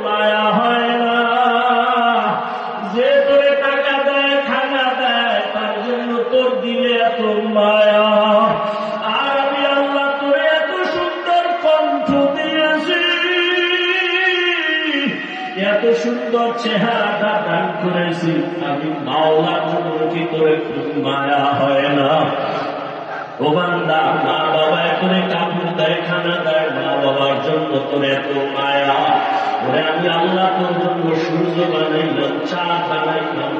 মায়া হয় না। যে তোরে টাকা দেয় খানা দেয় তার জন্য তোর দিলে এত মায়া, আর আমি আল্লাহ তোরে এত সুন্দর কণ্ঠ দিয়েছি, এত সুন্দর চেহারাটা দান করেছি, আমি মাওলার জন্য কি তোরে খুব মায়া হয় না? ও বান্দা, মা বাবা তোরে কাপড় দেয় খানা দেয়, মা বাবার জন্য তোর এত মায়া। ওরে আমি আল্লাহ তোর জন্য সূর্য বানাইলাম, চাঁদ বানাইলাম,